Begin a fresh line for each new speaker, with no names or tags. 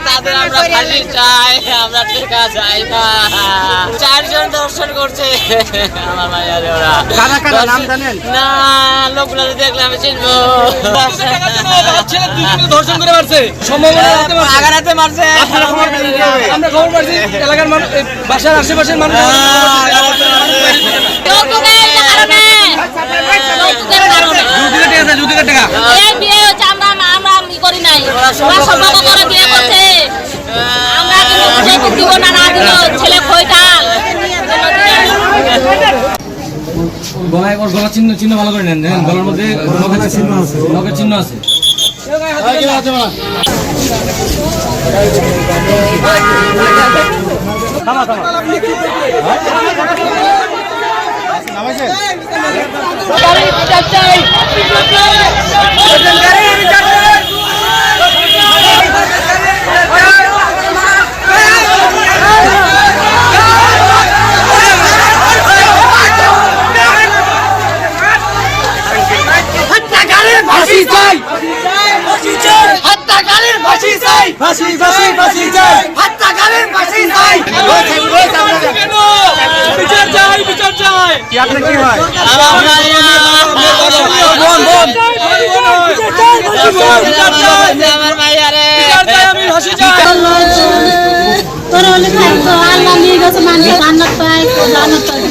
তাদের আমরা ফাঁসি চাই, আমরা টেকা চাই না। 4 জন দর্শন করছে আমার মায়ের ওরা। না লোকগুলো দেখলে আমি চিনবো।
ধর্ষণ করে মারছে,
আগারাতে মারছে।
আমরা খবর পাচ্ছি এলাকার মানুষ, বাসার আশেপাশের মানুষ। গলা চিহ্ন ভালো করে নেন, গলার মধ্যে নখের চিহ্ন আছে।
আমার মাইয়ারে
আল্লাহ নিয়ে গেছে, মানুষ জান্নাত পায়, জান্নাত পায়।